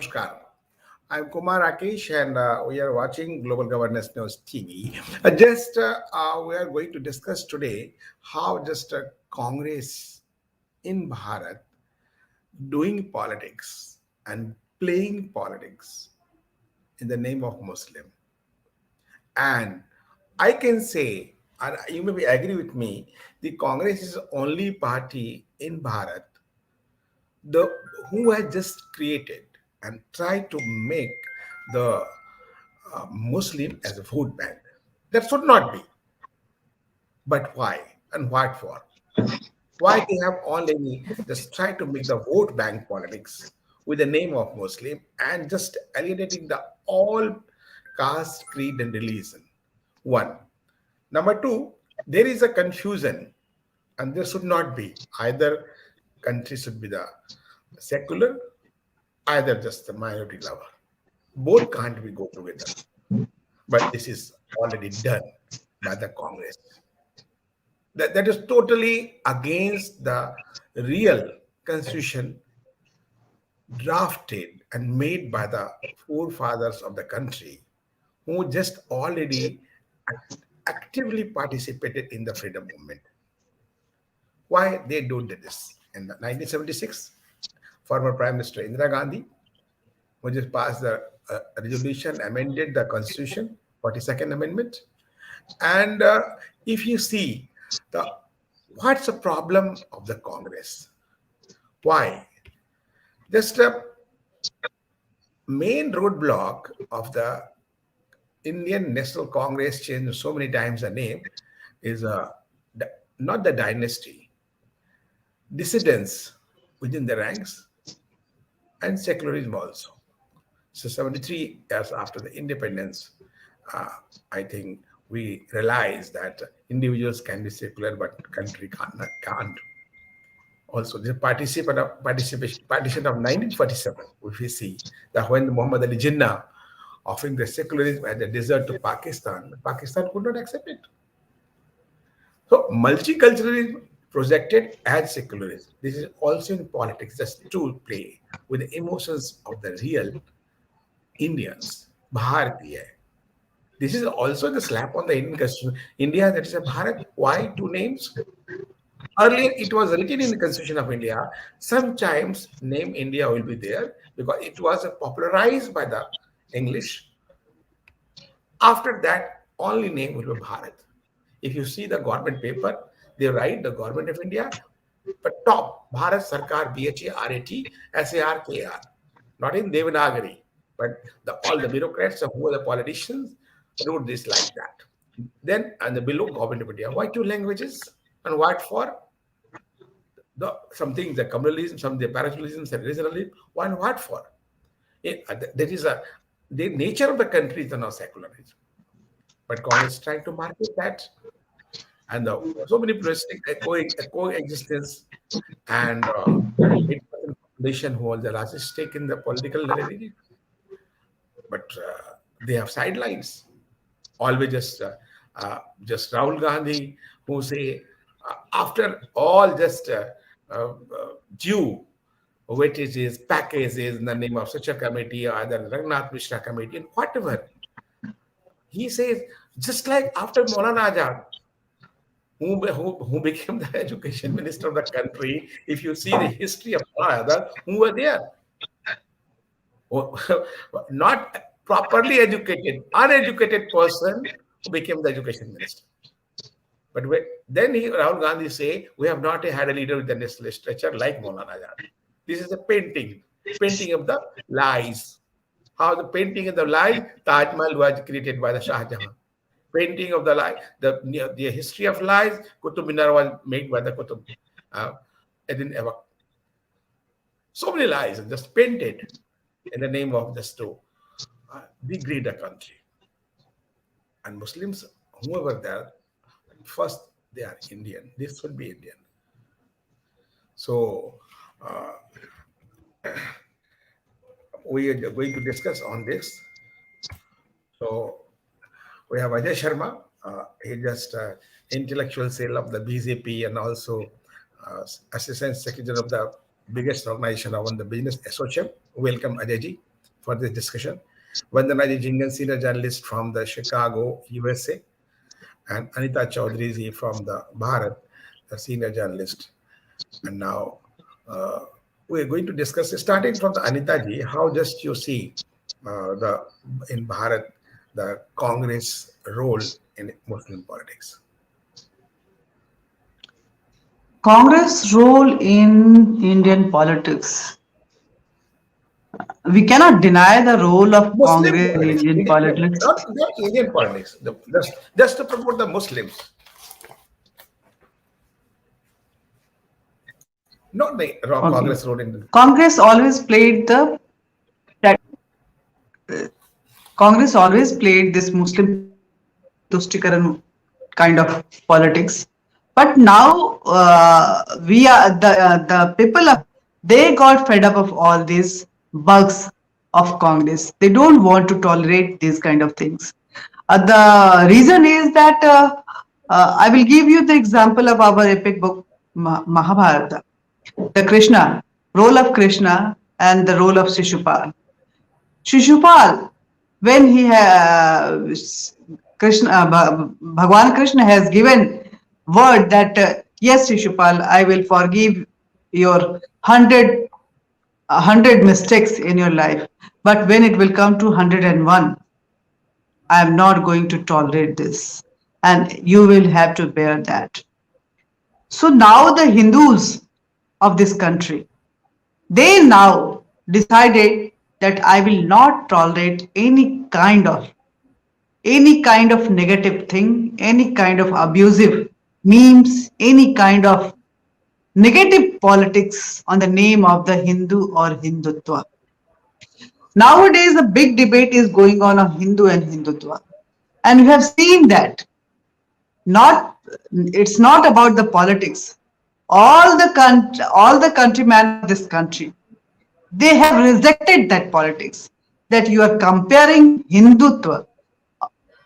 Namaskar. I'm Kumar Rakesh, and we are watching Global Governance News TV. We are going to discuss today how just Congress in Bharat doing politics and playing politics in the name of Muslim. And I can say, and you may agree with me, the Congress is the only party in Bharat the who had just created and tried to make the Muslim as a vote bank. That should not be. But why and what for? Why they have already just tried to make the vote bank politics with the name of Muslim and just alienating the all caste, creed, and religion. One. Number two, there is a confusion, and there should not be. Either country should be the secular, either just the minority lover. Both can't be go together. But this is already done by the Congress. That is totally against the real constitution drafted and made by the forefathers of the country who just already actively participated in the freedom movement. Why they don't do this? In 1976, former Prime Minister Indira Gandhi, who just passed the resolution, amended the Constitution, 42nd Amendment. And if you see the what's the problem of the Congress? Why? Just a main roadblock of the Indian National Congress changed so many times the name is not the dynasty, dissidents within the ranks, and secularism also. So 73 years after the independence, I think we realize that individuals can be secular, but country can't. Also, the partition of 1947, if we see that when Muhammad Ali Jinnah offering the secularism as a desert to Pakistan, Pakistan could not accept it. So multiculturalism projected as secularism. This is also in politics, just to play with the emotions of the real Indians, Bharatiya. This is also the slap on the Indian constitution. India, that is a Bharat. Why two names? Earlier, it was written in the Constitution of India. Sometimes name India will be there because it was popularized by the English. After that, only name will be Bharat. If you see the government paper, they write the government of India, but top Bharat Sarkar BHARAT SARKR, not in Devanagari, but all the bureaucrats of who are the politicians wrote this like that. Then and the below government of India. Why two languages and what for? Something the communalism, some the parachulism, some regionalism. One what for? That is the nature of the country is now secularism. But Congress is trying to market that. And so many pluralistic coexistence and 8% population who hold the largest stake in the political narrative. But they have sidelines. Always just Rahul Gandhi who say after all just due weightages, packages in the name of such a committee or the Raghunath Mishra committee and whatever. He says, just like after Maulana Azad, who became the education minister of the country, if you see the history of Maulana Azad, who were there? Not properly educated, uneducated person who became the education minister. But then Rahul Gandhi say, we have not had a leader with the literature like Maulana Azad. This is a painting of the lies. How the painting of the lies, Taj Mahal was created by the Shah Jahan. Painting of the lie, the history of lies, Qutub Minar was made by the Qutub. So many lies just painted in the name of just to degrade a country. And Muslims, whoever they are, first they are Indian. This should be Indian. So we are going to discuss on this. So we have Ajay Sharma. He just intellectual cell of the BJP and also assistant secretary of the biggest organization of the business association. Welcome, Ajay ji. for this discussion. Vandana Jingan, senior journalist from the Chicago, USA, and Anita Chaudhary ji from the Bharat, the senior journalist. And now uh, we're going to discuss, starting from the Anita ji, how just you see the in Bharat the Congress role in Muslim politics. Congress role in Indian politics. We cannot deny the role of Muslim Congress in politics, Indian politics. not Indian politics, just to promote the Muslims, not the Okay. Congress role in. Congress always played the that Congress always played this Muslim Tushikaran kind of politics. But now we are the people of they got fed up of all these bugs of Congress. They don't want to tolerate these kind of things. The reason is that I will give you the example of our epic book Mahabharata, the Krishna role of Krishna and the role of Shishupal. Shishupal, when he Krishna, Bhagwan Krishna has given word that yes, Shishupal, I will forgive your hundred mistakes in your life, but when it will come to 101, I am not going to tolerate this, and you will have to bear that. So now the Hindus of this country, they now decided that I will not tolerate any kind of negative thing, any kind of abusive memes, any kind of negative politics on the name of the Hindu or Hindutva. Nowadays, a big debate is going on Hindu and Hindutva. And we have seen that not it's not about the politics. All the countrymen of this country, they have rejected that politics that you are comparing Hindutva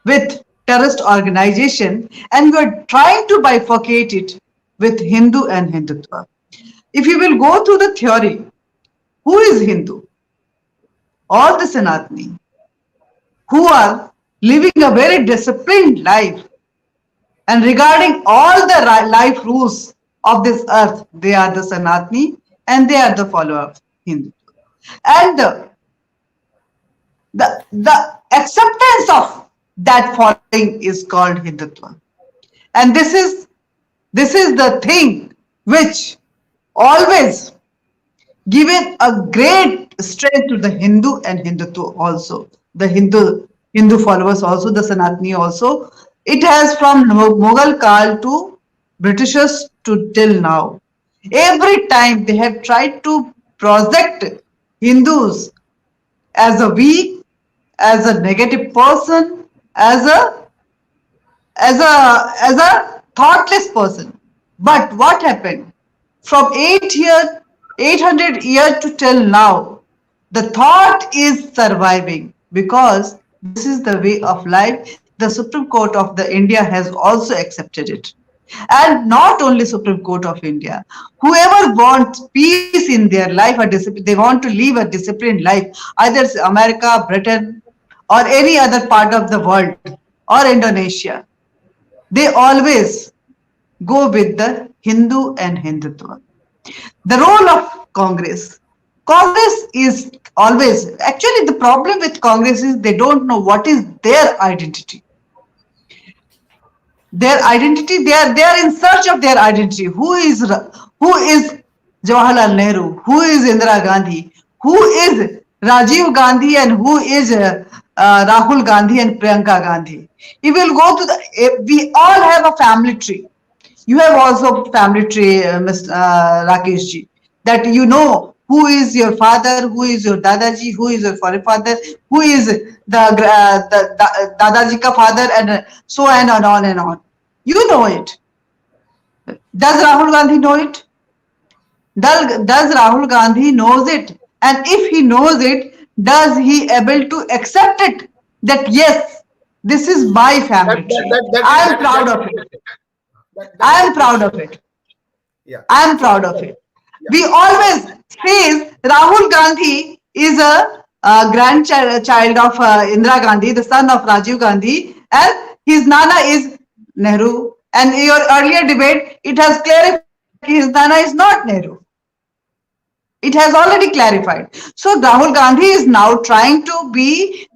with terrorist organization and you are trying to bifurcate it with Hindu and Hindutva. If you will go through the theory, who is Hindu? All the Sanatani who are living a very disciplined life and regarding all the life rules of this earth, they are the Sanatani and they are the follower of Hindu. And the acceptance of that following is called Hindutva. And this is the thing which always given a great strength to the Hindu and Hindutva also. The Hindu followers also, the Sanatani also. It has from Mughal Kal to Britishers to till now. Every time they have tried to project Hindus as a weak, as a negative person, as a thoughtless person. But what happened? From 800 years to till now, the thought is surviving because this is the way of life. The Supreme Court of the India has also accepted it. And not only Supreme Court of India, whoever wants peace in their life, they want to live a disciplined life, either it's America, Britain, or any other part of the world, or Indonesia, they always go with the Hindu and Hindutva. The role of Congress. Congress is always, actually the problem with Congress is they don't know what is their identity. They are in search of their identity. Who is Jawaharlal Nehru? Who is Indira Gandhi? Who is Rajiv Gandhi? And who is Rahul Gandhi and Priyanka Gandhi? You will go to we all have a family tree. You have also family tree, Mr. Rakesh ji, that you know who is your father, who is your dadaji, who is your forefather, who is the dadaji ka father, and so on and on. You know it. Does Rahul Gandhi know it? Does Rahul Gandhi knows it? And if he knows it, does he able to accept it? That yes, this is my family tree. I am proud of it. I am proud of it. Yeah. I am proud of it. Yeah. We always say Rahul Gandhi is a grandchild child of Indira Gandhi, the son of Rajiv Gandhi, and his nana is Nehru. And in your earlier debate, it has clarified that his nana is not Nehru. It has already clarified. So Rahul Gandhi is now trying to be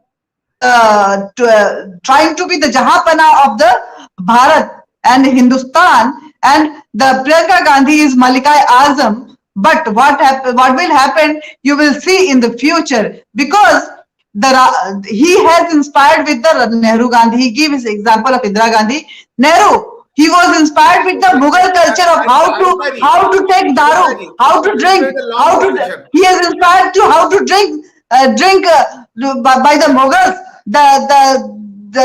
trying to be the Jahapana of the Bharat and Hindustan, and the Priyanka Gandhi is Malikai Azam. But what will happen? You will see in the future, because he has inspired with the Nehru Gandhi. He gave his example of Indira Gandhi. Nehru, he was inspired with the Mughal culture of how to take daru, how to This is drink, a long how to. conversation. He has inspired to how to drink by the Mughals, the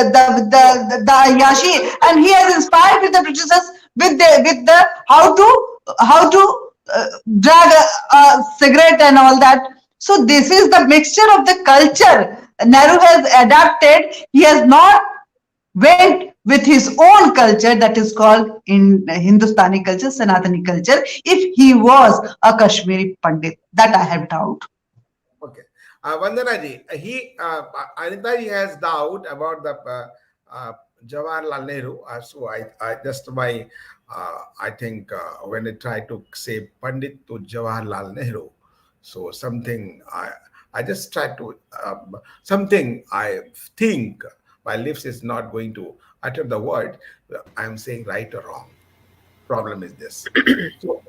Yashi, and he has inspired with the Britishers with the how to drag a cigarette and all that. So this is the mixture of the culture Nehru has adapted. He has not went with his own culture, that is called in Hindustani culture, Sanatani culture. If he was a Kashmiri Pandit, that I have doubt. Okay. Vandana ji, Anita ji has doubt about the Jawaharlal Nehru. I just I think when I try to say Pandit to Jawaharlal Nehru, so I just try to, something I think my lips is not going to utter the word. I'm saying right or wrong. Problem is this. So,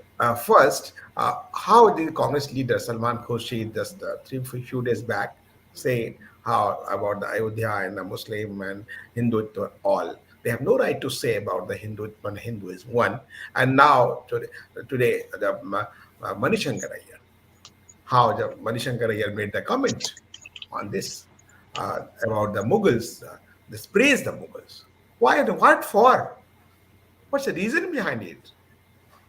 first, how the Congress leader Salman Khurshid just few days back say how about the Ayodhya and the Muslim and Hindu all. They have no right to say about the Hindu is one. And now today the Manishankar Iyer, how the Manishankar Iyer made the comment on this about the Mughals, this praise the Mughals. Why and what for? What's the reason behind it?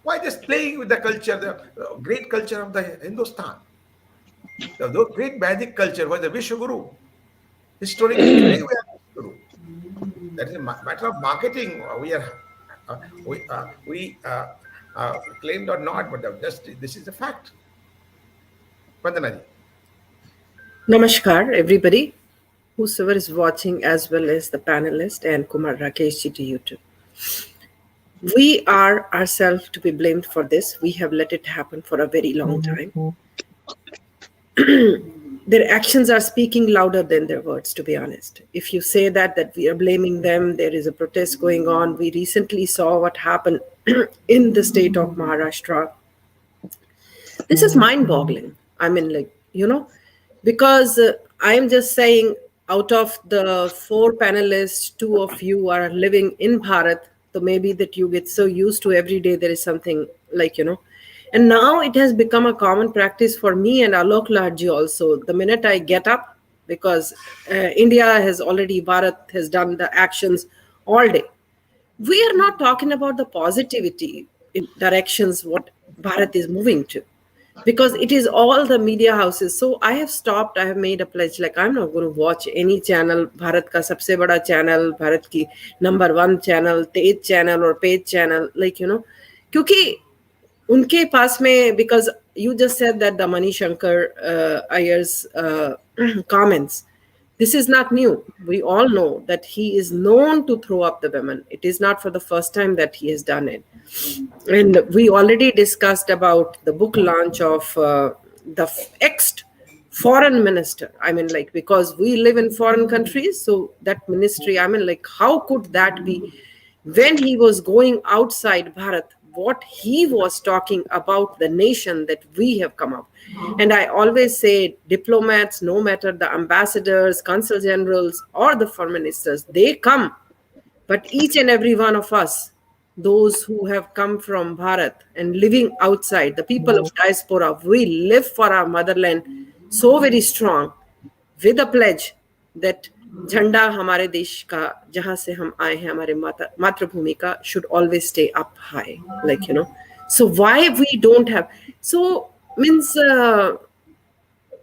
Why just playing with the culture, the great culture of the Hindustan? The great magic culture was the Vishwaguru. Historically, today we are Vishwaguru. That is a matter of marketing. We claimed or not, but just this is a fact. Vandana ji. Namaskar, everybody, whosoever is watching, as well as the panelist and Kumar Rakeshji to you too. We are ourselves to be blamed for this. We have let it happen for a very long time. Their actions are speaking louder than their words, to be honest. If you say that we are blaming them, there is a protest going on. We recently saw what happened in the state of Maharashtra. This is mind-boggling. I mean, because I am just saying, out of the 4 panelists, 2 of you are living in Bharat, so maybe that you get so used to every day there is something and now it has become a common practice for me and Alok Lahji also. The minute I get up, because India has already, Bharat has done the actions all day. We are not talking about the positivity in directions what Bharat is moving to, because it is all the media houses. So I have stopped. I have made a pledge, like I'm not going to watch any channel. Bharat ka sabse bada channel, Bharat ki number 1 channel, Tej channel or Page channel, क्योंकि उनके पास में, because you just said that the Manishankar Iyer's comments, this is not new. We all know that he is known to throw up the women. It is not for the first time that he has done it. And we already discussed about the book launch of the ex-foreign minister. I mean, because we live in foreign countries, so that ministry, I mean, how could that be? When he was going outside Bharat, what he was talking about the nation that we have come up. And I always say, diplomats, no matter the ambassadors, consul generals, or the foreign ministers, they come. But each and every one of us, those who have come from Bharat and living outside, the people of diaspora, we live for our motherland so very strong, with a pledge that झंडा हमारे देश का जहां से हम आए हैं, हमारे मातृभूमि का, should always stay up high, so why we don't have, so means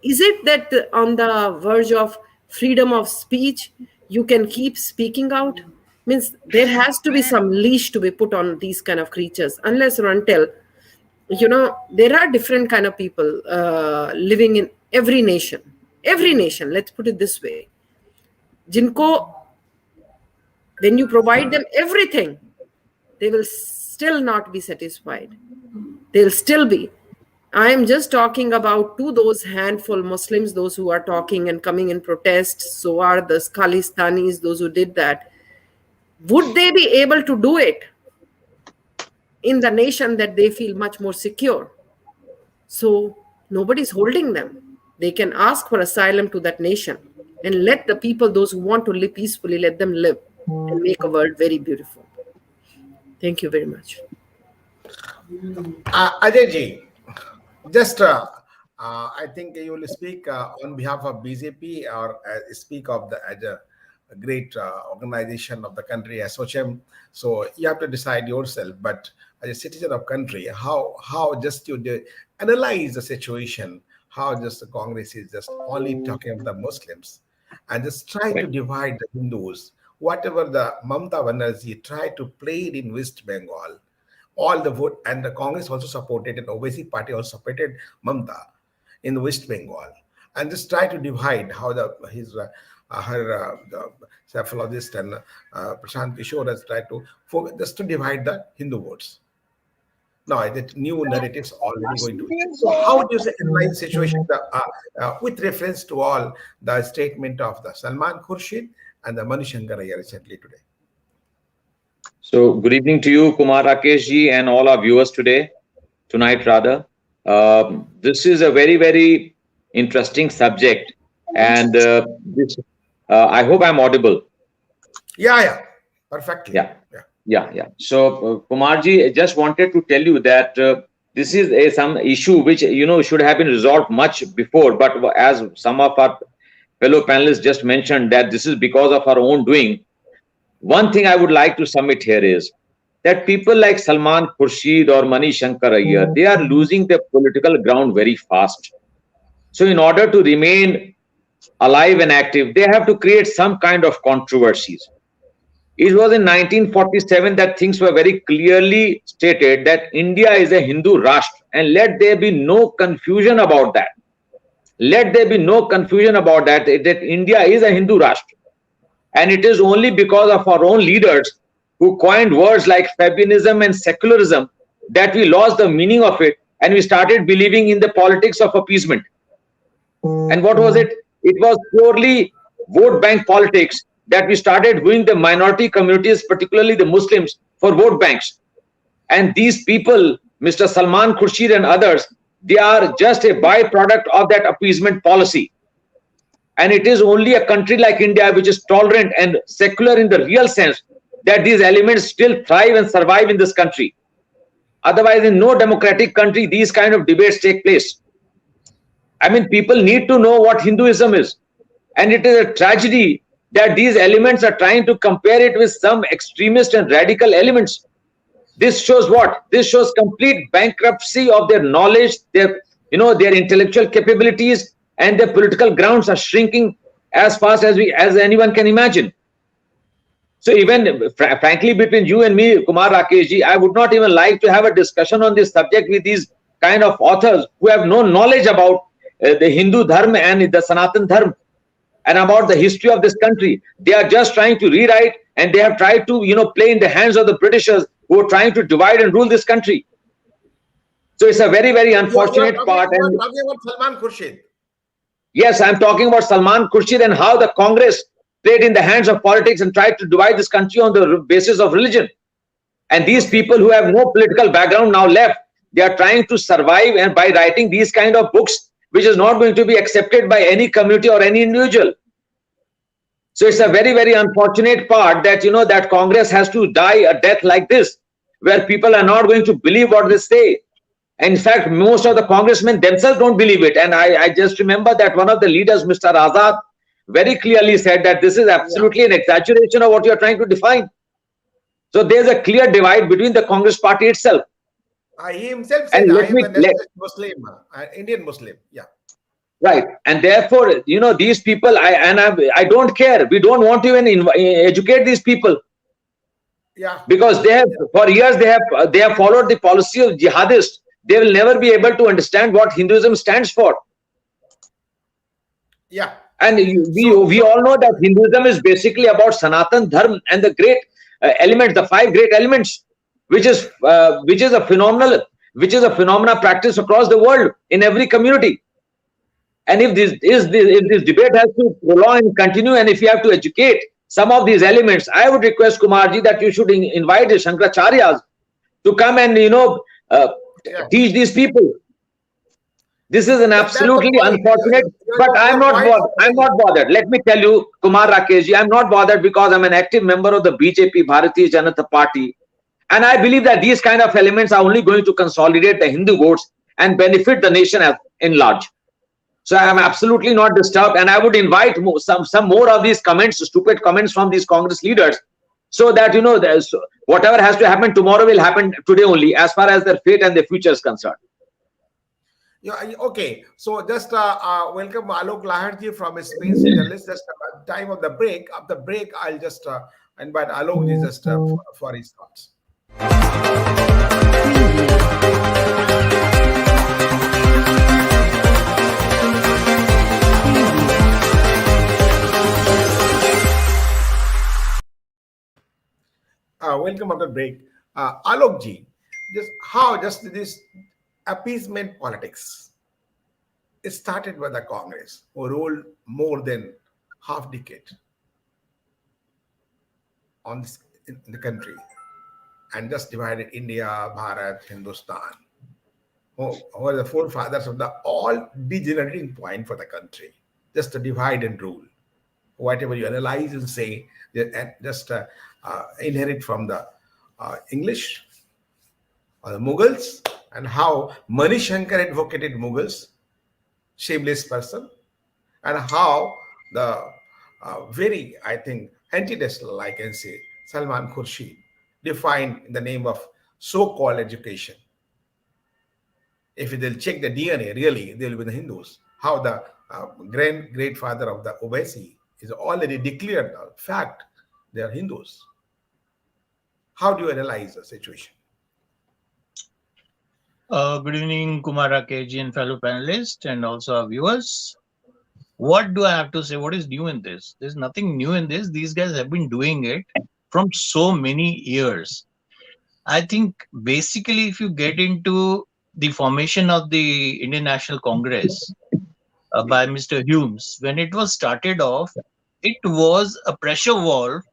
is it that on the verge of freedom of speech you can keep speaking out? Means there has to be some leash to be put on these kind of creatures, unless or until there are different kind of people living in every nation. Every nation, let's put it this way, जिनको when you provide them everything, they will still not be satisfied. They'll still be. I am just talking about to those handful Muslims, those who are talking and coming in protests. So are the Khalistanis, those who did that. Would they be able to do it in the nation that they feel much more secure? So nobody's holding them. They can ask for asylum to that nation and let the people, those who want to live peacefully, let them live and make a world very beautiful. Thank you very much. Ajay ji, just I think you will speak on behalf of BJP or speak of the as a great organization of the country, SOCHM. So you have to decide yourself. But as a citizen of country, how just you analyze the situation, how just the Congress is just only talking about the Muslims and just try to Right. divide the Hindus. Whatever the Mamta Banerjee tried to play it in West Bengal, all the vote, and the Congress also supported, and OBC party also supported Mamta in the West Bengal, and just try to divide how the his her the psychologist and Prashant Kishore has tried to just to divide the Hindu votes. Now that new narratives already going to. So how do you analyze the situation with reference to all the statement of the Salman Khurshid and the Mani Shankaraya recently today? So, good evening to you, Kumar Rakesh ji, and all our viewers today, tonight rather. This is a very, very interesting subject, and I hope I'm audible. Yeah, perfectly. Yeah, Yeah. yeah. So, Kumar ji, I just wanted to tell you that this is some issue which should have been resolved much before, but as some of our fellow panelists just mentioned, that this is because of our own doing. One thing I would like to submit here is that people like Salman Khurshid or Mani Shankar Iyer, they are losing their political ground very fast. So, in order to remain alive and active, they have to create some kind of controversies. It was in 1947 that things were very clearly stated that India is a Hindu Rashtra, and let there be no confusion about that. Let there be no confusion about that India is a Hindu Rashtra. And it is only because of our own leaders who coined words like Fabianism and secularism that we lost the meaning of it and we started believing in the politics of appeasement. And what was it? It was purely vote bank politics that we started doing the minority communities, particularly the Muslims, for vote banks. And these people, Mr. Salman Khurshid and others, they are just a byproduct of that appeasement policy. And it is only a country like India, which is tolerant and secular in the real sense, that these elements still thrive and survive in this country. Otherwise, in no democratic country, these kind of debates take place. I mean, people need to know what Hinduism is. And it is a tragedy that these elements are trying to compare it with some extremist and radical elements. This shows what? This shows complete bankruptcy of their knowledge, their intellectual capabilities, and their political grounds are shrinking as fast as anyone can imagine. So even frankly, between you and me, Kumar Rakesh ji, I would not even like to have a discussion on this subject with these kind of authors who have no knowledge about the Hindu Dharma and the Sanatan Dharma and about the history of this country. They are just trying to rewrite, and they have tried to play in the hands of the Britishers who are trying to divide and rule this country. So it's a very, very unfortunate part. You are talking about Salman Khurshid. Yes, I'm talking about Salman Khurshid and how the Congress played in the hands of politics and tried to divide this country on the basis of religion. And these people who have no political background now left, they are trying to survive and by writing these kind of books, which is not going to be accepted by any community or any individual. So it's a very, very unfortunate part that, that Congress has to die a death like this, where people are not going to believe what they say. In fact, most of the congressmen themselves don't believe it. And I just remember that one of the leaders, Mr. Azad, very clearly said that this is absolutely an exaggeration of what you're trying to define. So there's a clear divide between the Congress party itself. He himself said, I am a nationalist Muslim, Indian Muslim. Yeah. Right. And therefore, these people, I don't care. We don't want to even educate these people. Yeah. Because they have, for years, they have followed the policy of jihadists. They will never be able to understand what Hinduism stands for. Yeah. And we So all know that Hinduism is basically about Sanatan Dharma and the great elements, the five great elements, which is a phenomenal, which is a phenomena practiced across the world in every community. And if this debate has to prolong and continue, and if you have to educate some of these elements, I would request Kumarji that you should invite the Shankaracharyas to come and uh, yeah, teach these people. This is an that's the absolutely point. unfortunate, but I'm Your not point bothered. is I'm very. not bothered. Let me tell you, Kumar Rakeshji, I'm not bothered because I'm an active member of the BJP, Bharatiya Janata Party, and I believe that these kind of elements are only going to consolidate the Hindu votes and benefit the nation in large. So I'm Okay. absolutely not disturbed, and I would invite some more of these comments, stupid comments from these Congress leaders, so that there's whatever has to happen tomorrow will happen today only, as far as their fate and their future is concerned. Yeah, okay. So just welcome Alok Laharji from Space Journalist. Just time of the break. After the break, I'll just invite Alok ji just for his thoughts. Welcome after break. Alok ji, just this appeasement politics. It started by the Congress, who ruled more than half decade on this in the country and just divided India, Bharat, Hindustan, who are the forefathers of the all degenerating point for the country, just to divide and rule. Whatever you analyze and say, just inherit from the English or the Mughals, and how Mani Shankar advocated Mughals, shameless person, and how the very, I think, anti-national, I can say, Salman Khurshid, defined in the name of so-called education. If they'll check the DNA, really, they'll be the Hindus. How the great father of the Owaisi is already declared a fact they are Hindus. How do you analyze the situation? Good evening, Kumara KG and fellow panelists, and also our viewers. What do I have to say? What is new in this? There's nothing new in this. These guys have been doing it from so many years. I think basically, if you get into the formation of the Indian National Congress by Mr. Humes, when it was started off, it was a pressure valve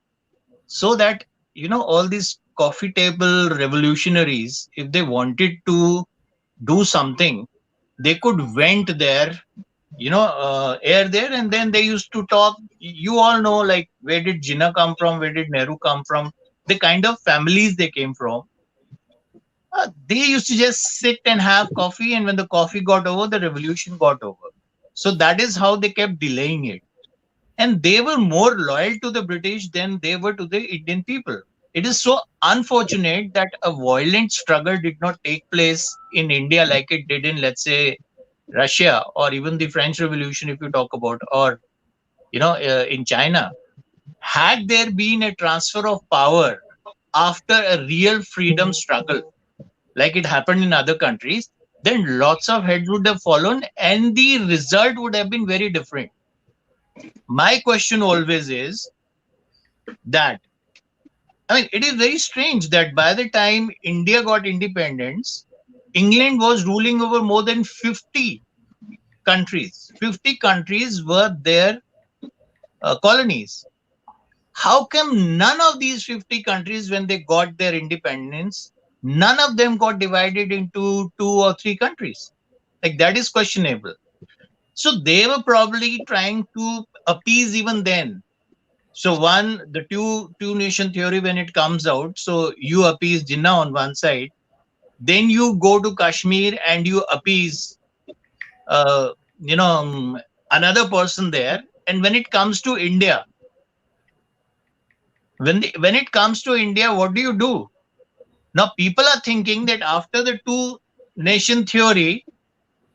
so that all these coffee table revolutionaries, if they wanted to do something, they could vent their air there, and then they used to talk. You all know, like, where did Jinnah come from, where did Nehru come from, the kind of families they came from. They used to just sit and have coffee, and when the coffee got over, the revolution got over. So that is how they kept delaying it, and they were more loyal to the British than they were to the Indian people. It is so unfortunate that a violent struggle did not take place in India like it did in, let's say, Russia, or even the French Revolution, if you talk about, or in China. Had there been a transfer of power after a real freedom struggle, like it happened in other countries, then lots of heads would have fallen, and the result would have been very different. My question always is that, I mean, it is very strange that by the time India got independence, England was ruling over more than 50 countries. 50 countries were their colonies. How come none of these 50 countries, when they got their independence, none of them got divided into two or three countries? Like, that is questionable. So they were probably trying to appease even then. So one, the two nation theory, when it comes out, so you appease Jinnah on one side, then you go to Kashmir and you appease uh, you know another person there. And when it comes to India, when it comes to India, what do? Now people are thinking that after the two nation theory,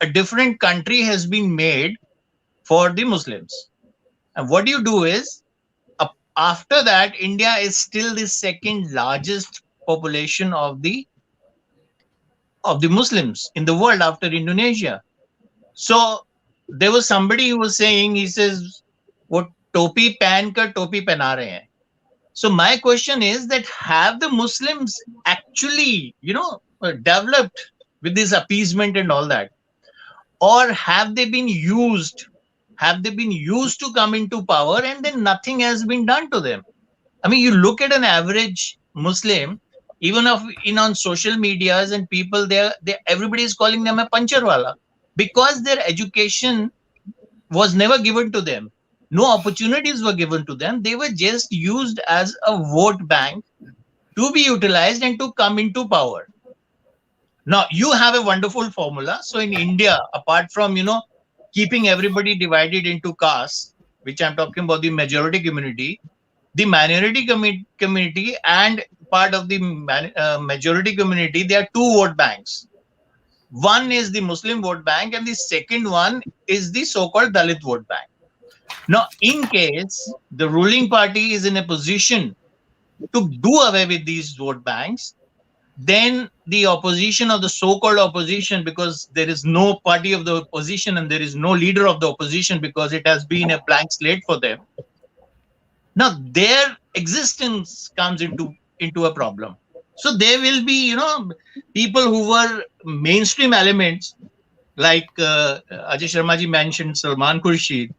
a different country has been made for the Muslims. And what you do is, after that, India is still the second largest population of the Muslims in the world after Indonesia. So there was somebody who was saying, he says, वो टोपी पहन कर टोपी पहना रहे हैं. So my question is that have the Muslims actually, developed with this appeasement and all that, or have they been used? Have they been used to come into power and then nothing has been done to them? I mean, you look at an average Muslim, even on social medias and people there, everybody is calling them a pancharwala because their education was never given to them. No opportunities were given to them. They were just used as a vote bank to be utilized and to come into power. Now, you have a wonderful formula. So in India, apart from, keeping everybody divided into castes, which I'm talking about the majority community, the minority community and part of the majority community, there are two vote banks. One is the Muslim vote bank and the second one is the so-called Dalit vote bank. Now, in case the ruling party is in a position to do away with these vote banks, then the opposition or the so-called opposition, because there is no party of the opposition and there is no leader of the opposition because it has been a blank slate for them. Now their existence comes into a problem. So there will be, people who were mainstream elements like Ajay Sharma ji mentioned Salman Khurshid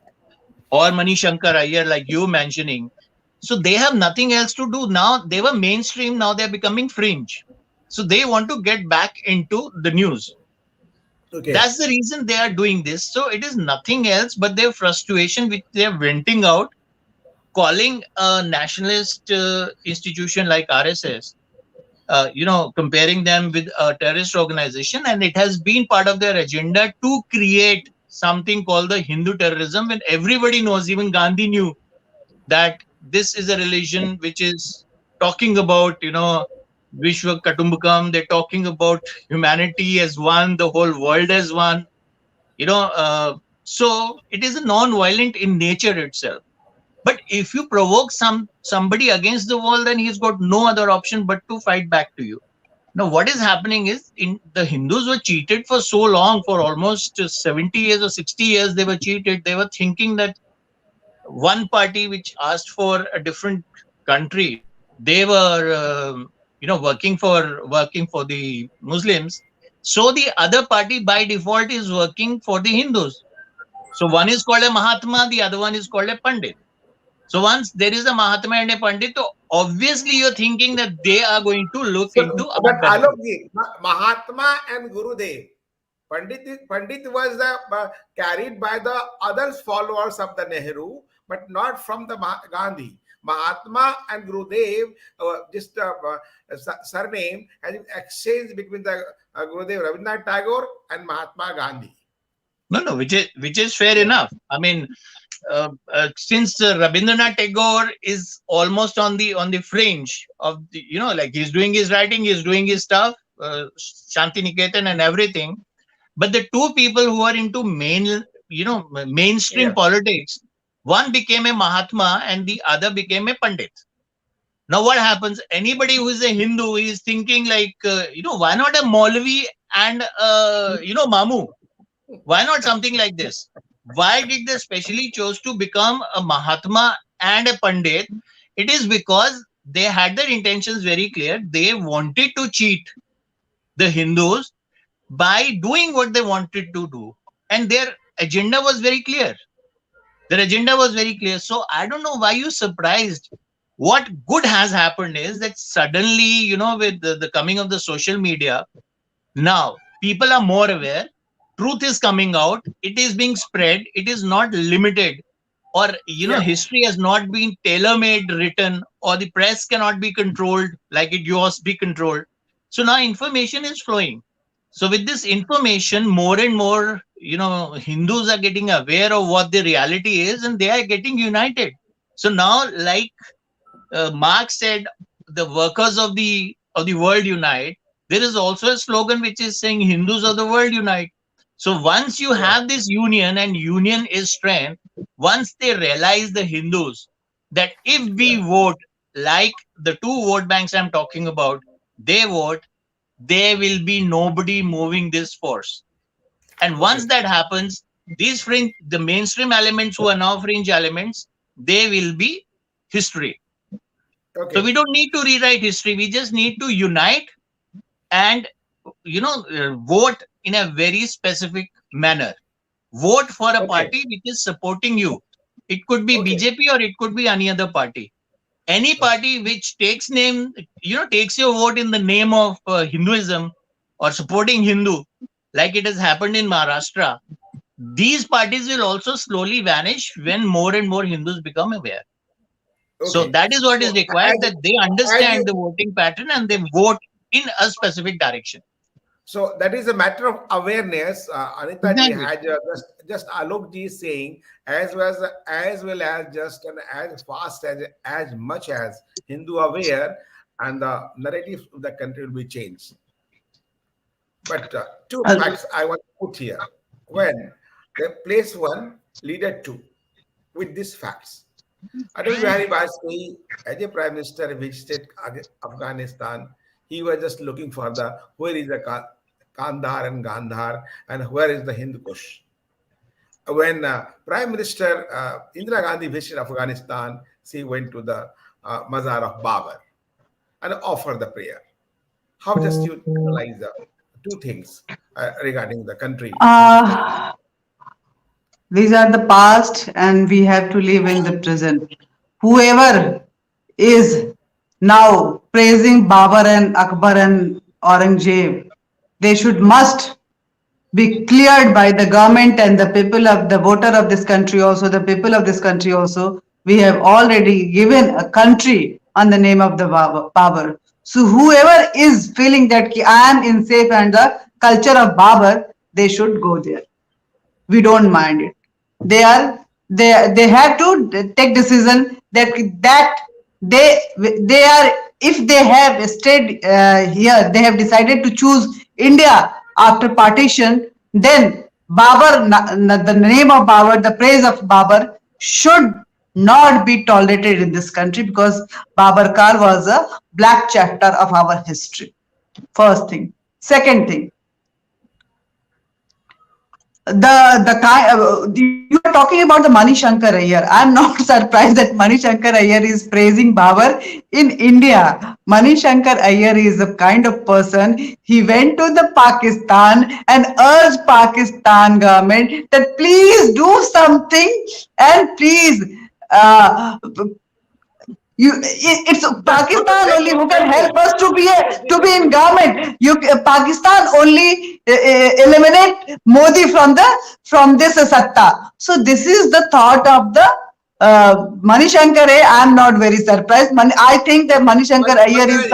or Mani Shankar Iyer, like you mentioning. So they have nothing else to do. Now they were mainstream, now they're becoming fringe. So they want to get back into the news. Okay. That's the reason they are doing this. So it is nothing else but their frustration which they are venting out, calling a nationalist institution like RSS, comparing them with a terrorist organization. And it has been part of their agenda to create something called the Hindu terrorism, when everybody knows, even Gandhi knew, that this is a religion which is talking about, Vishwa Katumbakam. They're talking about humanity as one, the whole world as one, so it is a non-violent in nature itself. But if you provoke somebody against the wall, then he's got no other option but to fight back to you. Now, what is happening is, the Hindus were cheated for so long, for almost 70 years or 60 years, they were cheated. They were thinking that one party which asked for a different country, they were, working for the Muslims. So the other party by default is working for the Hindus. So one is called a Mahatma, the other one is called a Pandit. So once there is a Mahatma and a Pandit, so obviously you're thinking that they are going to look into our But benefit. Alok, Mahatma and Gurudev, Pandit was carried by the other followers of the Nehru, but not from the Gandhi. Mahatma and Gurudev, surname has exchanged between the Gurudev Rabindranath Tagore and Mahatma Gandhi. No, which is fair enough. I mean, since Rabindranath Tagore is almost on the fringe of the, like he's doing his writing, he's doing his stuff, Shanti Niketan and everything. But the two people who are into mainstream politics, one became a Mahatma and the other became a Pandit. Now what happens? Anybody who is a Hindu is thinking like, why not a Maulvi and Mamu? Why not something like this? Why did they specially chose to become a Mahatma and a Pandit? It is because they had their intentions very clear. They wanted to cheat the Hindus by doing what they wanted to do. And their agenda was very clear. So I don't know why you're surprised. What good has happened is that suddenly, with the coming of the social media, now people are more aware. Truth is coming out. It is being spread. It is not limited, or history has not been tailor-made written, or the press cannot be controlled like it used to be controlled. So now information is flowing. So with this information, more and more, Hindus are getting aware of what the reality is, and they are getting united. So now, like Marx said, the workers of the world unite. There is also a slogan which is saying Hindus of the world unite. So once you have this union, and union is strength, once they realize, the Hindus, that if we vote like the two vote banks I'm talking about, they vote, there will be nobody moving this force. And once that happens, These fringe, the mainstream elements who are now fringe elements, they will be history. So we Okay. don't need to rewrite history. We just need to unite and vote in a very specific manner. Vote for a Okay. party which is supporting you. It could be Okay. BJP or it could be any other party. Any Okay. party which takes your vote in the name of Hinduism or supporting Hindu, like it has happened in Maharashtra, these parties will also slowly vanish when more and more Hindus become aware. So Okay. that is what is So required, that they as you understand the voting pattern and they vote in a specific direction. so that is a matter of awareness. Anita ji Exactly. had just Alok ji is saying as well as just and as fast as much as Hindu aware, and the narrative of the country will be changed. But two facts I want to put here. When the place one, leader two, with these facts. Atal Bihari Vajpayee, as a prime minister, visited Afghanistan. He was just looking for the where is the Kandahar and Gandhar and where is the Hindu Kush. When Prime Minister Indira Gandhi visited Afghanistan, she went to the Mazar of Babur and offered the prayer. How just you analyze the two things regarding the country history? Uh, these are the past, and we have to live in the present. Whoever is now praising Babar and Akbar and Aurangzeb, they should must be cleared by the government and the people of the voter of this country also, the people of this country also. We have already given a country on the name of the Babar. So whoever is feeling that I am in safe and the culture of Babar, they should go there. We don't mind it. They have to take decision that they are, if they have stayed here, they have decided to choose India after partition, then the name of Babar, the praise of Babar should not be tolerated in this country, because Babarkar was a black chapter of our history. First thing. Second thing, you are talking about the Mani Shankar Iyer. I'm not surprised that Mani Shankar Iyer is praising Babar in India. Mani Shankar Iyer is a kind of person. He went to the Pakistan and urged Pakistan government that please do something, and please uh, it's Just for the Pakistan sake only of who can help country. us to be in government. Pakistan only eliminate Modi from this satta. So this is the thought of the Mani Shankar. I am not very surprised. I think that Mani Shankar Iyer Vandana is ji,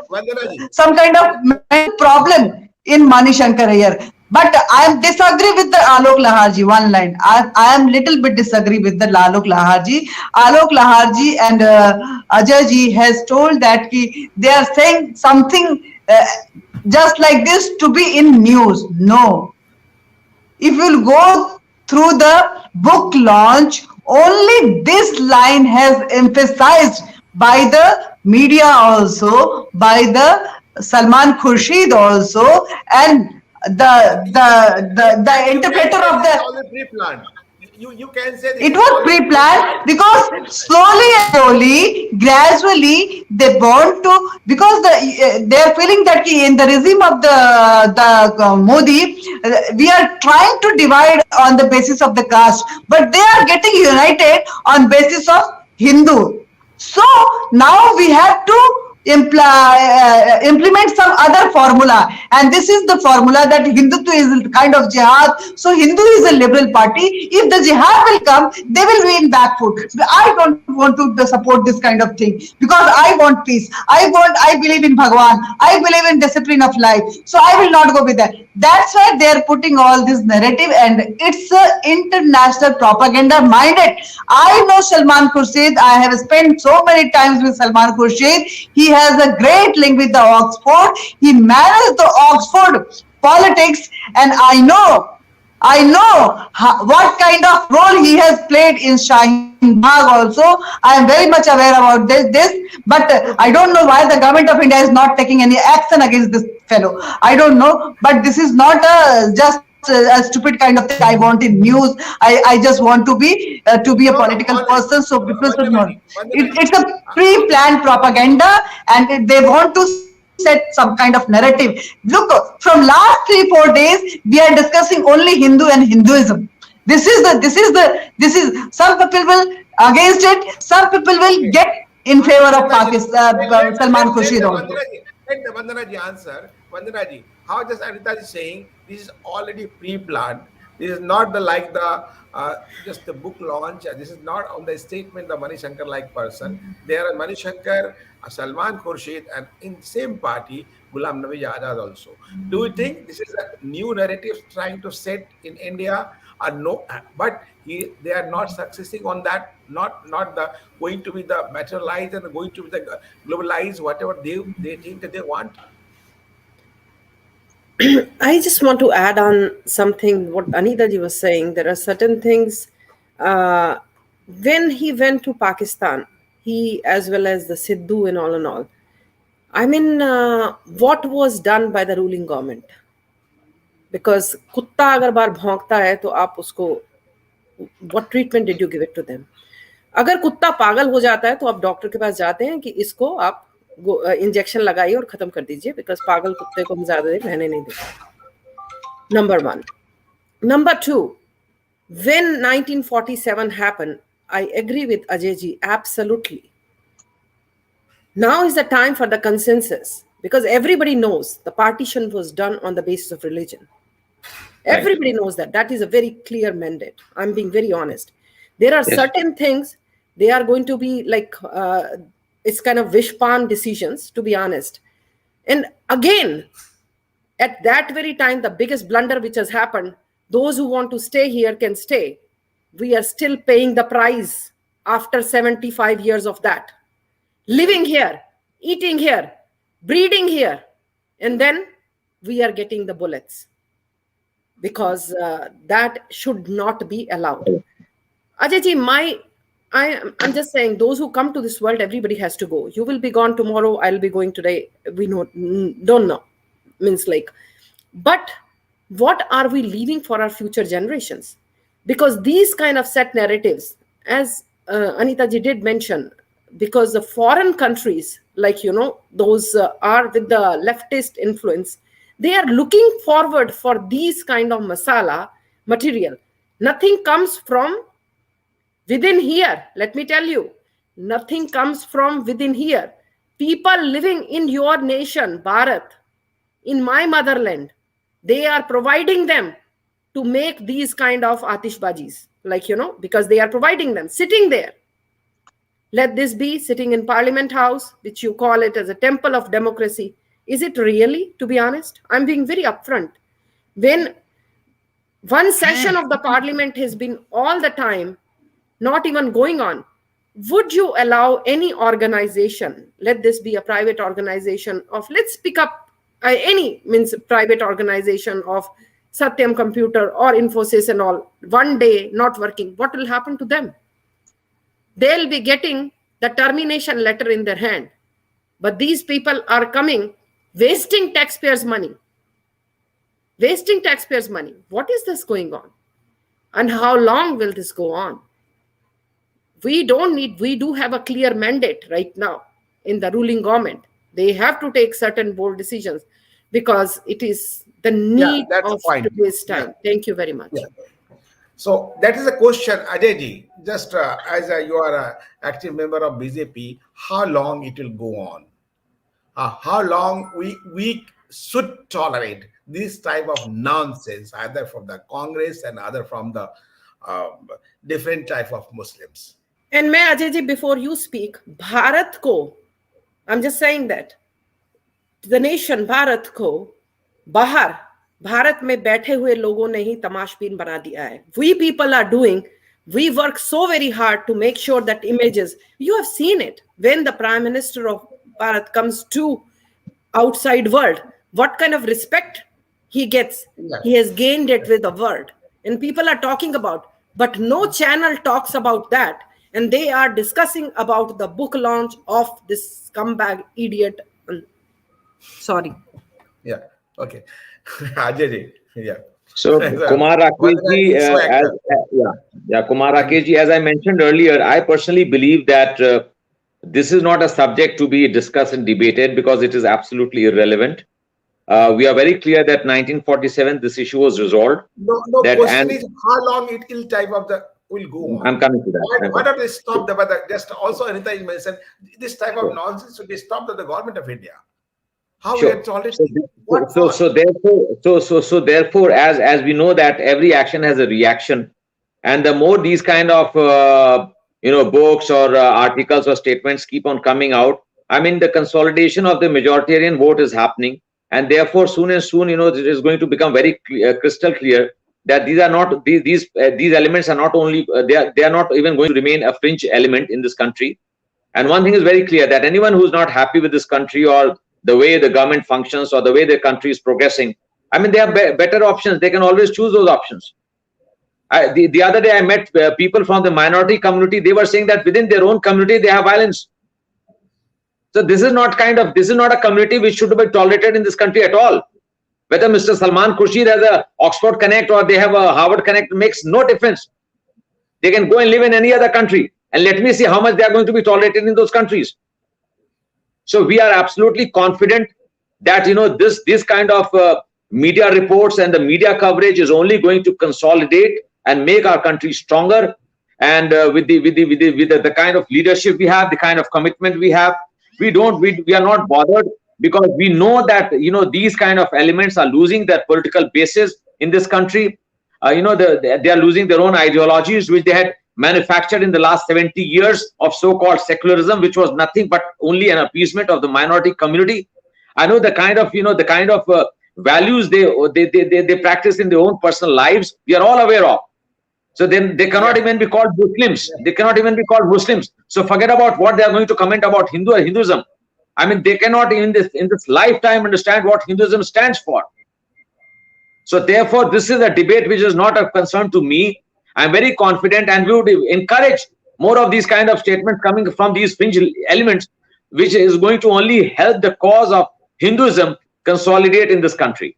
Vandana ji. some kind of mental problem in Mani Shankar Iyer. But I am disagree with the Alok Laharji. One line. I am little bit disagree with the Alok Laharji. Alok Laharji and Ajay ji has told that they are saying something just like this to be in news. No, if you'll go through the book launch, only this line has emphasized by the media also, by the Salman Khurshid also, and the You can interpreter say of this is the, all pre-planned. You can say this it is was all pre-planned, pre-planned. because slowly and slowly, gradually, they want to, because they are feeling that in the regime of the Modi, we are trying to divide on the basis of the caste, but they are getting united on basis of Hindu. So now we have to implement some other formula, and this is the formula that Hindutva is kind of jihad. So Hindu is a liberal party. If the jihad will come, they will be in back foot. I don't want to support this kind of thing, because I want peace. I believe in Bhagwan. I believe in discipline of life. So I will not go with that. That's why they are putting all this narrative, and it's a international propaganda minded. I know Salman Khurshid. I have spent so many times with Salman Khurshid. He has a great link with the Oxford. He managed the Oxford politics, and I know what kind of role he has played in Shaheen Bagh also. I am very much aware about this, but I Okay. don't know why the government of India is not taking any action against this fellow. I don't know, but this is not a just a stupid kind of thing. I want in news. I just want to be a No, no, political person. So people should know. Vandanaji, It's a pre-planned propaganda, and they want to set some kind of narrative. Look, from last 3 4 days, we are discussing only Hindu and Hinduism. This is some people will against it. Some people will okay. get in favor of Vandanaji, Salman Khurshid let the also. Vandanaji answer. Vandanaji, how just Anita is saying this is already pre-planned. This is not the like the just the book launch. This is not on the statement the Mani Shankar like person. There are Mani Shankar, Salman Khurshid, and in same party Ghulam Nabi Azad also. Do you think this is a new narrative trying to set in India? Or no, but they are not succeeding on that. Not the going to be the materialized and going to be the globalized whatever they think that they want. I just want to add on something what Anita ji was saying. There are certain things. Uh, when he went to Pakistan, he as well as the Sidhu and all. I mean, what was done by the ruling government? Because कुत्ता अगर बार भौंकता है तो आप उसको what treatment did you give it to them? अगर कुत्ता पागल हो जाता है तो आप डॉक्टर के पास जाते हैं कि इसको आप इंजेक्शन लगाइए और खत्म कर दीजिए, बिकॉज पागल कुत्ते को हम ज्यादा देर रहने नहीं देते. Number 1. Number 2, when 1947 happened, I agree with Ajay ji absolutely. Now is the time for the consensus, because everybody knows the partition was done on the basis of religion. Everybody knows that. That is a very clear mandate. I'm being very honest. There are certain things, they are going to be like, it's kind of wish-pan decisions, to be honest. And again, at that very time, the biggest blunder which has happened, those who want to stay here can stay. We are still paying the price after 75 years of that. Living here, eating here, breeding here, and then we are getting the bullets, because that should not be allowed. Ajay ji, I'm just saying, those who come to this world, everybody has to go. You will be gone tomorrow, I'll be going today. We don't know. Means like, but what are we leaving for our future generations? Because these kind of set narratives, as Anita ji did mention, because the foreign countries, like, those are with the leftist influence, they are looking forward for these kind of masala material. Nothing comes from within here. Let me tell you, nothing comes from within here. People living in your nation, Bharat, in my motherland, they are providing them to make these kind of atishbajis, like, because they are providing them, sitting there. Let this be sitting in Parliament House, which you call it as a temple of democracy. Is it really, to be honest? I'm being very upfront. When one session of the parliament has been all the time, not even going on, would you allow any organization, let this be a private organization of, let's pick up any means private organization of Satyam Computer or Infosys and all, one day not working, what will happen to them? They'll be getting the termination letter in their hand. But these people are coming, wasting taxpayers' money. Wasting taxpayers' money. What is this going on? And how long will this go on? We do have a clear mandate right now in the ruling government. They have to take certain bold decisions because it is the need of today's time. Thank you very much. So that is a question, Ajay ji. Just as you are an active member of BJP, how long it will go on? How long we should tolerate this type of nonsense, either from the Congress and other from the different type of Muslims? And may Ajay ji, before you speak, Bharat ko, I'm just saying that the nation Bharat ko, bahar, Bharat में बैठे हुए लोगों ने ही तमाशबीन बना दिया है. We people are doing, we work so very hard to make sure that images, you have seen it, when the Prime Minister of Bharat comes to outside world, what kind of respect he gets. He has gained it with the world. And people are talking about, but no channel talks about that. And they are discussing about the book launch of this scumbag idiot. Sorry. Yeah. Okay. Ajay ji. Yeah. So Kumar Whether Rakesh ji, he's so actor. yeah, Kumar And Rakesh ji, as I mentioned earlier, I personally believe that this is not a subject to be discussed and debated because it is absolutely irrelevant. We are very clear that 1947 this issue was resolved. no, no That question and is how long it will type of the will go on. I'm coming to that. Why don't they stop the weather? Just also Anita you mentioned this type of Sure. nonsense should be stopped at the government of India. How we are Sure. tolerating? What for? Therefore, as we know that every action has a reaction, and the more these kind of books or articles or statements keep on coming out, I mean the consolidation of the majoritarian vote is happening, and therefore soon and soon it is going to become very crystal clear that these are not these elements are not only they are not even going to remain a fringe element in this country. And one thing is very clear that anyone who's not happy with this country or the way the government functions or the way the country is progressing, I mean, they have better options. They can always choose those options. The other day, I met people from the minority community. They were saying that within their own community, they have violence. So this is not a community which should be tolerated in this country at all. Whether Mr. Salman Khurshid has a Oxford Connect or they have a Harvard Connect makes no difference. They can go and live in any other country. And let me see how much they are going to be tolerated in those countries. So we are absolutely confident that this kind of media reports and the media coverage is only going to consolidate and make our country stronger. And with the kind of leadership we have, the kind of commitment we have, we are not bothered because we know that these kind of elements are losing their political basis in this country. They are losing their own ideologies which they had manufactured in the last 70 years of so-called secularism, which was nothing but only an appeasement of the minority community. I know the kind of values they practice in their own personal lives. We are all aware of. So then they cannot even be called Muslims. They cannot even be called Muslims. So forget about what they are going to comment about Hindu or Hinduism. I mean, they cannot in this lifetime understand what Hinduism stands for. So therefore, this is a debate which is not a concern to me. I'm very confident, and we would encourage more of these kind of statements coming from these fringe elements, which is going to only help the cause of Hinduism consolidate in this country.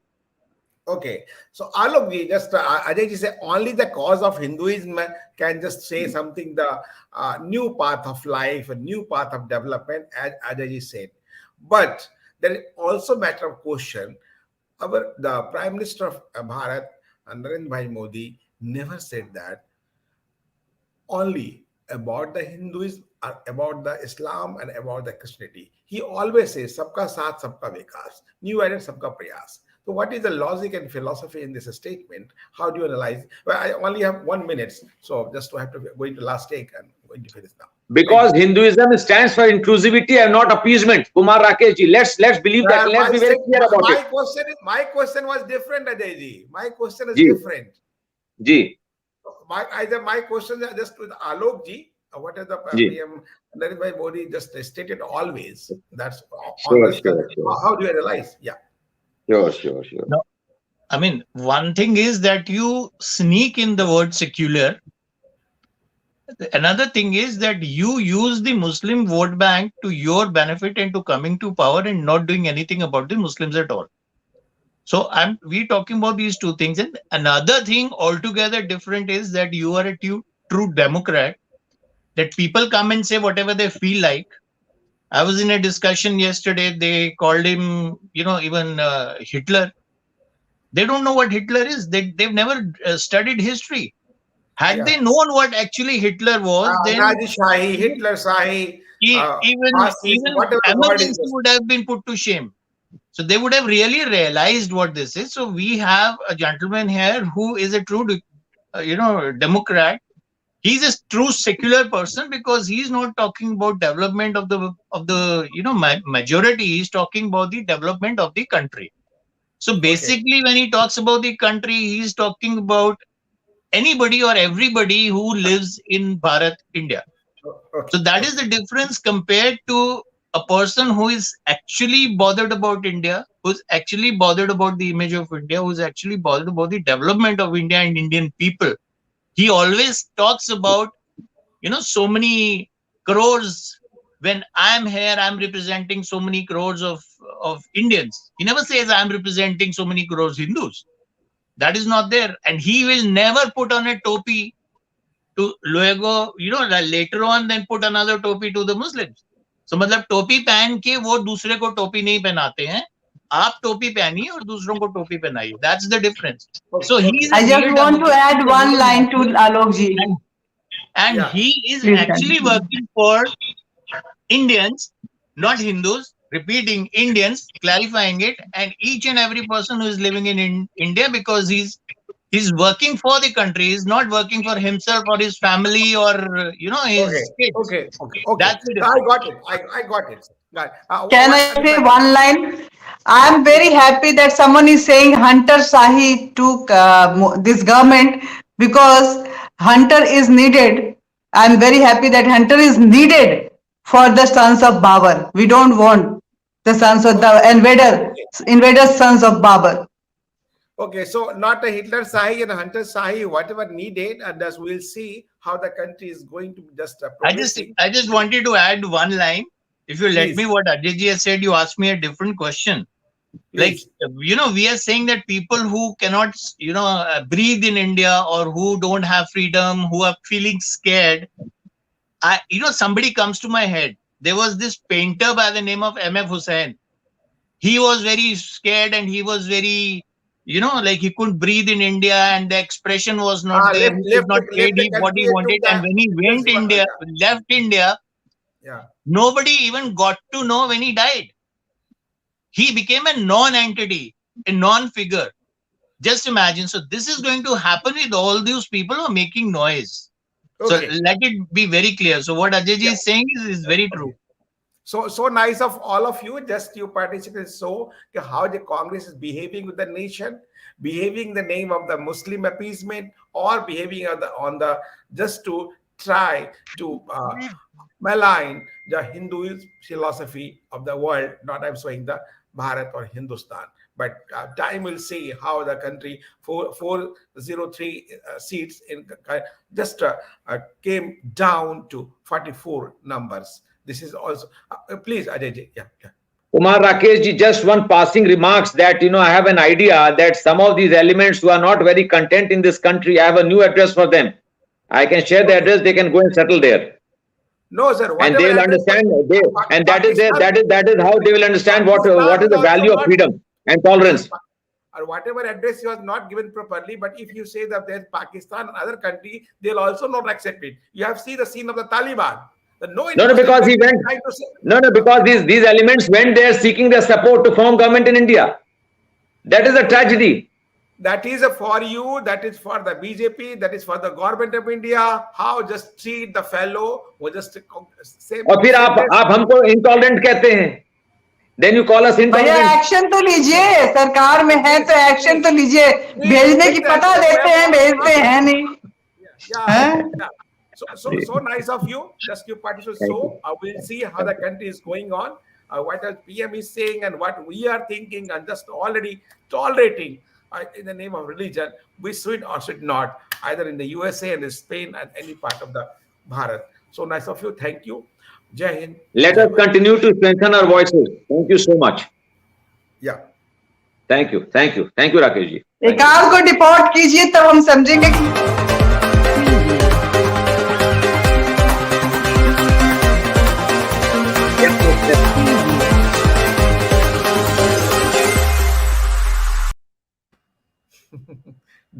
Okay, so Alok just Ajay ji say only the cause of Hinduism can just say something the new path of life, a new path of development, as Ajay ji said. But there is also matter of question. The Prime Minister of Bharat, Narendra Bhai Modi, never said that only about the Hinduism, or about the Islam, and about the Christianity. He always says, "Sabka saath, sabka vikas." New idea, sabka prayas. So, what is the logic and philosophy in this statement? How do you analyze? Well, I only have 1 minute, so just to have to go into last take and going to finish now. Because Hinduism stands for inclusivity and not appeasement. Kumar Rakesh ji, let's believe that. Let's be very clear about it. My question was different, Ajay ji. My question is Ji. different. Ji. My question is just with Alok ji. What is the Ji. PM Narendra Bhai Modi just stated always? That's Sure. How do you analyze? Yeah. Sure. No, I mean, one thing is that you sneak in the word secular. Another thing is that you use the Muslim vote bank to your benefit and to coming to power and not doing anything about the Muslims at all. So we talking about these two things. And another thing altogether different is that you are a true Democrat, that people come and say whatever they feel like. I was in a discussion yesterday. They called him, even Hitler. They don't know what Hitler is. They've never studied history. Had they known what actually Hitler was, then Nazi Shahi, Hitler Shahi, even whatever word is emergency would have been put to shame. So they would have really realized what this is. So we have a gentleman here who is a true, Democrat. He's a true secular person because he's not talking about development of the majority. He's talking about the development of the country. So basically, when he talks about the country, he's talking about anybody or everybody who lives in Bharat, India. So that is the difference compared to a person who is actually bothered about India, who's actually bothered about the image of India, who's actually bothered about the development of India and Indian people. He always talks about, so many crores. When I'm here, I'm representing so many crores of Indians. He never says I'm representing so many crores Hindus. That is not there. And he will never put on a topi to luego, later on then put another topi to the Muslims. So मतलब टोपी पहन के वो दूसरे को टोपी नहीं पहनाते हैं. आप टोपी पहनिए और दूसरों को टोपी पहनाइए. That's the difference. So he is a I just real want to democrat. add one line to Alok ji. And Yeah. he is Please actually continue. working for Indians, not Hindus, repeating Indians, clarifying it, and each and every person who is living in India, because he's working for the country, he's not working for himself or his family or his kids. Okay. That's the So I difference. got it. I got it. Got it. Can What I other say question? one line? I am very happy that someone is saying Hunter Shahi took this government because Hunter is needed. I am very happy that Hunter is needed for the sons of Babur. We don't want the sons of the Okay. invaders sons of Babur. Okay, so not a Hitler Sahi and a Hunter Sahi, whatever needed, and thus we'll see how the country is going to just progressing. I just wanted to add one line. If you let me, Please, what Ajay has said, you asked me a different question. Like, please. we are saying that people who cannot, breathe in India, or who don't have freedom, who are feeling scared. Somebody comes to my head. There was this painter by the name of M.F. Hussain. He was very scared, and he was very, like he couldn't breathe in India, and the expression was not there. He could not say Left the what he country and took wanted. And the when he Hitler's left India, yeah. nobody even got to know when he died. He became a non-entity, a non-figure. Just imagine. So this is going to happen with all these people who are making noise. So Okay. let it be very clear. So what Ajay Yeah. is saying is very true. Okay. So nice of all of you. Just you participate. So how the Congress is behaving with the nation, behaving in the name of the Muslim appeasement, or behaving on the just to try to malign the Hindu philosophy of the world. Not I'm saying the Bharat or Hindustan. But time will see how the country 403 seats in just came down to 44 numbers. This is also please Ajay ji. Yeah. Kumar Rakesh ji, just one passing remarks that I have an idea that some of these elements who are not very content in this country, I have a new address for them. I can share the address, they can go and settle there. No, sir. And they will understand, and that is how they will understand what is the value of freedom and tolerance. Or whatever address you have not given properly, but if you say that there's Pakistan and other country, they'll also not accept it. You have seen the scene of the Taliban. Because he went. Because these elements went there seeking their support to form government in India. That is a tragedy. That is for you. That is for the BJP. That is for the government of India. How just treat the fellow who just say. और फिर आप हमको intolerant कहते हैं. Then you call us intolerant. भैया action तो लीजिए, सरकार में है तो एक्शन तो लीजिए. भेजने की पता देते हैं, भेजते हैं नहीं. Yeah. So nice of you. Just you participate. So we'll see how the country is going on. What the PM is saying and what we are thinking, and just already tolerating in the name of religion. We should or should not, either in the USA and in Spain and any part of the Bharat. So nice of you. Thank you. Jai Hind. Let us continue to strengthen our voices. Thank you so much. Yeah. Thank you, Rakesh ji. एक आध को deport कीजिए तब हम समझेंगे कि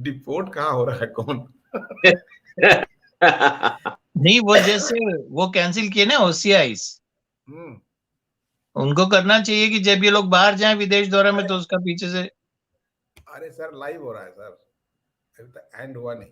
deport कहाँ हो रहा है कौन? नहीं, वो जैसे वो कैंसिल किए ना OCIs, उनको करना चाहिए कि जब ये लोग बाहर जाएं विदेश दौरे में तो उसका पीछे से. अरे सर लाइव हो रहा है सर, एंड हुआ नहीं.